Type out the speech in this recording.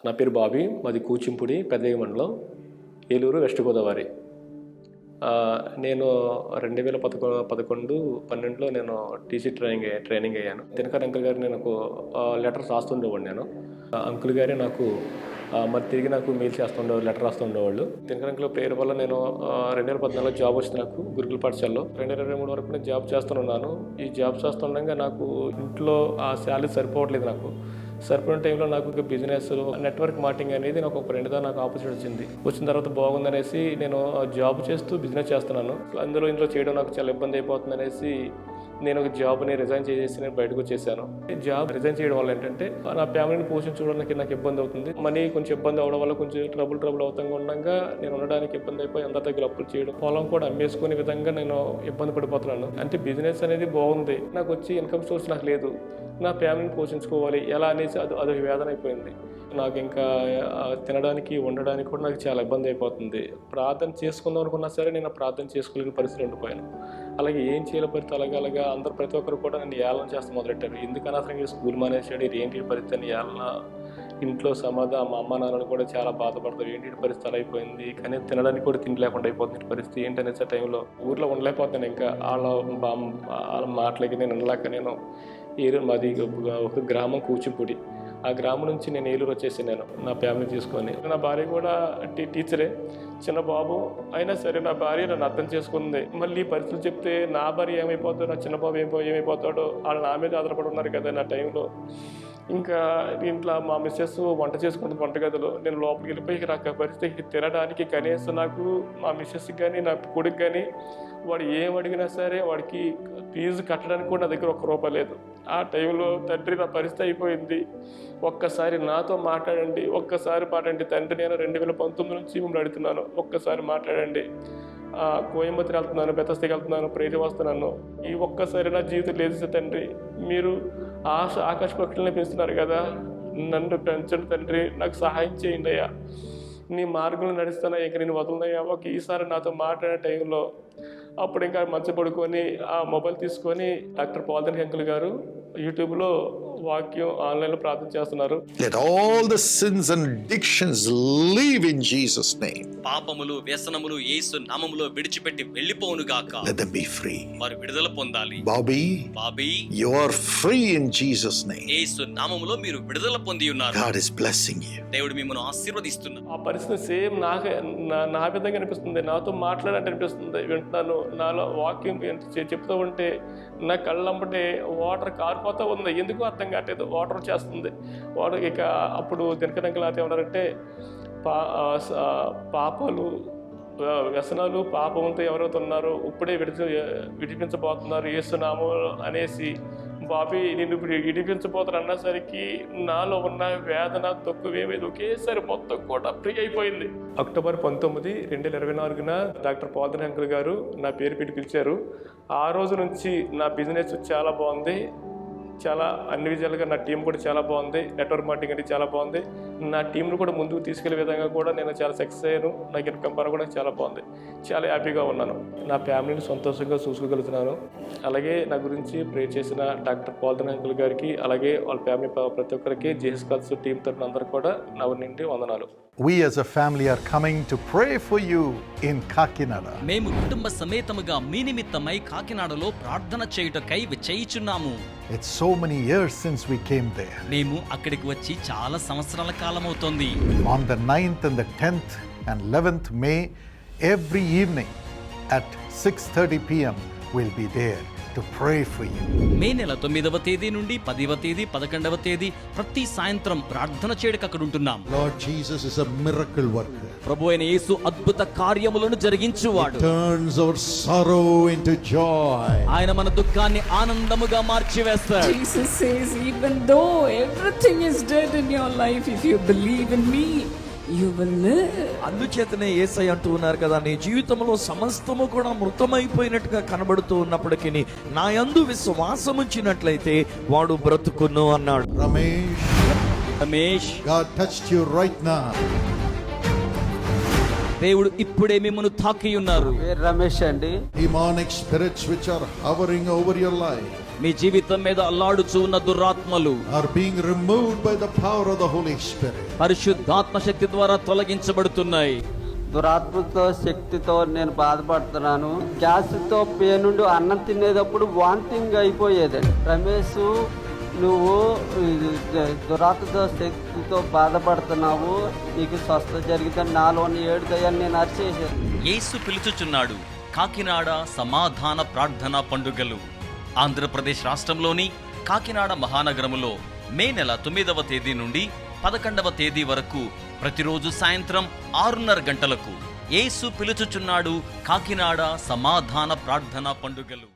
నా పేరు బాబీ. మాది కూచింపూడి, పెద్దయ్య మండలం, ఏలూరు, వెస్ట్ గోదావరి. నేను 2011-12 నేను టీసీ ట్రైనింగ్ అయ్యాను. దినకర్ అంకుల్ గారు నేను లెటర్స్ రాస్తుండేవాడిని. అంకుల్ గారే నాకు మరి తిరిగి నాకు మెయిల్ చేస్తుండేవాళ్ళు, లెటర్ రాస్తుండేవాళ్ళు. దినకర్ అంకుల్ ప్రేయర్ వల్ల నేను 2014 జాబ్ వచ్చింది నాకు గురుకుల పాఠశాలలో. 2023 వరకు నేను జాబ్ చేస్తున్నాను. ఈ జాబ్ చేస్తుండగా నాకు ఇంట్లో ఆ శాలరీ సరిపోవట్లేదు. నాకు సరిపోయిన టైంలో నాకు ఇంకా బిజినెస్, నెట్వర్క్ మార్కెటింగ్ అనేది నాకు ఒక రెండుదా నాకు ఆపర్చునిటీ వచ్చిన తర్వాత బాగుందనేసి నేను జాబ్ చేస్తూ బిజినెస్ చేస్తున్నాను. ఇందులో చేయడం నాకు చాలా ఇబ్బంది అయిపోతుంది అనేసి నేను ఒక జాబ్ని రిజైన్ చేసి నేను బయటకు వచ్చేసాను. జాబ్ రిజైన్ చేయడం వల్ల ఏంటంటే నా ఫ్యామిలీని పోషించుకోవడానికి నాకు ఇబ్బంది అవుతుంది. మనీ కొంచెం ఇబ్బంది అవడం వల్ల కొంచెం ట్రబుల్ అవుతాం ఉండగా నేను ఉండడానికి ఇబ్బంది అయిపోయి ఎంత దగ్గర అప్పులు చేయడం, పొలం కూడా అమ్మేసుకునే విధంగా నేను ఇబ్బంది పడిపోతున్నాను. అంటే బిజినెస్ అనేది బాగుంది, నాకు వచ్చి ఇన్కమ్ సోర్స్ నాకు లేదు. నా ఫ్యామిలీని పోషించుకోవాలి ఎలా అనేసి అదొక వేదన అయిపోయింది. నాకు ఇంకా తినడానికి, ఉండడానికి కూడా నాకు చాలా ఇబ్బంది అయిపోతుంది. ప్రార్థన చేసుకుందాం అనుకున్నా సరే నేను ప్రార్థన చేసుకోలేని పరిస్థితి ఉండిపోయాను. అలాగే ఏం చేయాలి పరిస్థితి అలాగా అందరూ ప్రతి ఒక్కరు కూడా నన్ను ఏళన చేస్తూ మొదలెట్టారు. ఎందుకని అసలు స్కూల్ మానేసాడు, ఏంటి పరిస్థితి అని ఏళన. ఇంట్లో సమాధానం, మా అమ్మ నాన్నలు కూడా చాలా బాధపడతారు. ఏంటి పరిస్థితి అలా అయిపోయింది, కానీ తినడానికి కూడా తిండి లేకుండా అయిపోతుంది పరిస్థితి ఏంటనేసి ఆ టైంలో ఊర్లో ఉండలేకపోతున్నాను. ఇంకా వాళ్ళ మాటలకి నేను ఉండలేక నేను మాది ఒక గ్రామం కూచిపూడి, ఆ గ్రామం నుంచి నేను ఏలూరు వచ్చేసాను నా ఫ్యామిలీ తీసుకొని. నా భార్య కూడా టీచరే, చిన్న బాబు అయినా సరే నా భార్య నన్ను అర్థం చేసుకుంది. మళ్ళీ పరిస్థితులు చెప్తే నా భార్య ఏమైపోతాడో, నా చిన్న బాబు ఏమైపోతాడో, వాళ్ళు నా మీద ఆధారపడి ఉన్నారు కదా నా టైంలో. ఇంకా ఇంట్లో మా మిస్సెస్ వంట చేసుకుంటుంది వంటగదిలో, నేను లోపలికి వెళ్ళిపోయి రాక పరిస్థితి తినడానికి కనీసం నాకు మా మిస్సెస్కి కానీ నా కొడుకు కానీ వాడు ఏం అడిగినా సరే వాడికి ఫీజు కట్టడానికి కూడా నా దగ్గర ₹1 లేదు. ఆ టైంలో తండ్రి నా పరిస్థితి అయిపోయింది. ఒక్కసారి నాతో మాట్లాడండి, తండ్రి నేను 2019 నుంచి మిమ్మల్ని అడుగుతున్నాను, ఒక్కసారి మాట్లాడండి. కోయంబత్తూరు వెళ్తున్నాను, బెతస్దాకి వెళ్తున్నాను, ప్రేయర్ వస్తున్నాను. ఈ ఒక్కసారి నా జీవితం లేదు తండ్రి, మీరు ఆకాశ పక్షులను పెంచుతున్నారు కదా, నన్ను పెంచండి తండ్రి, నాకు సహాయం చేయండి అయ్యా, నీ మార్గంలో నడుస్తానా, ఇంక నేను వదలనయ్యా. ఈసారి నాతో మాట్లాడే టైంలో అప్పుడు ఇంకా మంచి పడుకొని ఆ మొబైల్ తీసుకొని డాక్టర్ పాల్దన్ అంకుల్ గారు యూట్యూబ్లో వాక్యం ఆన్లైన్లో ప్రార్థన చేస్తున్నారు. Let all the sins and addictions leave in Jesus' name. పాపములు, వ్యసనములు యేసు నామములో విడిచిపెట్టి వెళ్ళిపోవును గాక. Let them be free. వారు విడుదల పొందాలి. Bobby, you are free in Jesus' name. యేసు నామములో మీరు విడుదల పొంది ఉన్నారు. God is blessing you. దేవుడు మిమ్మల్ని ఆశీర్వదిస్తున్నాడు. ఆ పరిస్థితి సేమ్ నా విధంగా అనిపిస్తుంది. నాతో మాట్లాడంటే అనిపిస్తుంది. వింటున్నాను, నాలో వాక్యం చెప్తూ ఉంటే నా కళ్ళంబటే వాటర్ కారిపోతూ ఉంది. ఎందుకు అర్థం కావట్లేదు, వాటర్ వచ్చేస్తుంది. వాటర్ ఇక అప్పుడు దినకరంకలు అయితే ఏమన్నారంటే పాపాలు, వ్యసనాలు, పాపంతో ఎవరైతే ఉన్నారో ఇప్పుడే విడిపించబోతున్నారు యేసునామములో అనేసి, బాబీ నేను ఇప్పుడు విడిపించబోతాను అన్నసరికి నాలో ఉన్న వేదన తక్కువేమేది ఒకేసారి మొత్తం కూడా ఫ్రీ అయిపోయింది. అక్టోబర్ 19, 2024 డాక్టర్ పాల్దన్ అంకుల్ గారు నా పేరు పెట్టి పిలిచారు. ఆ రోజు నుంచి నా బిజినెస్ చాలా బాగుంది. చాలా అన్ని విధాలుగా నా టీం కూడా చాలా బాగుంది. నెట్వర్క్ మార్కెటింగ్ అంటే చాలా బాగుంది. నా టీంను కూడా ముందుకు తీసుకెళ్లే విధంగా కూడా నేను చాలా సక్సెస్ అయ్యాను. నాకు ఇన్కమ్ పరంగా కూడా చాలా బాగుంది. చాలా హ్యాపీగా ఉన్నాను. నా ఫ్యామిలీని సంతోషంగా చూసుకోగలుగుతున్నాను. అలాగే నా గురించి ప్రే చేసిన డాక్టర్ పాల్దన్ అంకుల్ గారికి, అలాగే వాళ్ళ ఫ్యామిలీ ప్రతి ఒక్కరికి, జేఎస్ కల్స్ టీం తరఫున అందరూ కూడా నా నుండి వందనాలు. We as a family are coming to pray for you in Kakinada. మేము కుటుంబ సమేతముగా మీ నిమిత్తమై కాకినాడలో ప్రార్థన చేయుటకై విచ్చేయుచున్నాము. It's so many years since we came there. మేము అక్కడికి వచ్చి చాలా సంవత్సరాల కాలం అవుతోంది. On the 9th and the 10th and 11th May, every evening at 6:30 p.m. we'll be there to pray for you. మే నెల 9వ తేదీ నుండి 10వ తేదీ, 11వ తేదీ ప్రతి సాయంత్రం ప్రార్థన చేయడానికి అక్కడ ఉంటున్నాం. Lord Jesus is a miracle worker. ప్రభు అయిన యేసు అద్భుత కార్యములను జరిగించువాడు. Turns our sorrow into joy. ఆయన మన దుఃఖాన్ని ఆనందముగా మార్చివేస్తాడు. Jesus says, even though everything is dead in your life, if you believe in me, you will live. అందుచేతనే యేసయ్య అంటూ ఉన్నారు కదా, నీ జీవితంలో సమస్తము కూడా మృతమైపోయినట్టుగా కనబడుతూ ఉన్నప్పటికీ నా యందు విశ్వాసం ఉంచినట్లయితే వాడు బ్రతుకును అన్నాడు. Ramesh, God touched you right now. దేవుడు ఇప్పుడే మిమ్మల్ని తాకి ఉన్నారు. రమేష్ అండి. Demonic spirits which are hovering over your life, మీ జీవితం మీద అల్లాడుచూ ఉన్న దురాత్మలు are being removed by the power of the Holy Spirit. పరిశుద్ధాత్మ శక్తి ద్వారా తొలగించబడుతున్నాయి. దురాత్మతో శక్తితో నేను బాధపడుతున్నాను. గ్యాస్తో పేనుండి అన్నం తినేటప్పుడు వాంతింగ్ అయిపోయేదండి. రమేష్, నువ్వు దురాత్మతో శక్తితో బాధపడుతున్నావు, నీకు స్వస్థత జరిగితే నాలోని 7 దయ్యాలు నేను అరిచేసాను. యేసు పిలుచుచున్నాడు కాకినాడ సమాధాన ప్రార్థన పండుగలు. ఆంధ్రప్రదేశ్ రాష్ట్రంలోని కాకినాడ మహానగరములో మే నెల 9వ తేదీ నుండి 11వ తేదీ వరకు ప్రతిరోజు సాయంత్రం 6:30 గంటలకు యేసు పిలుచుచున్నాడు కాకినాడ సమాధాన ప్రార్థన పండుగలు.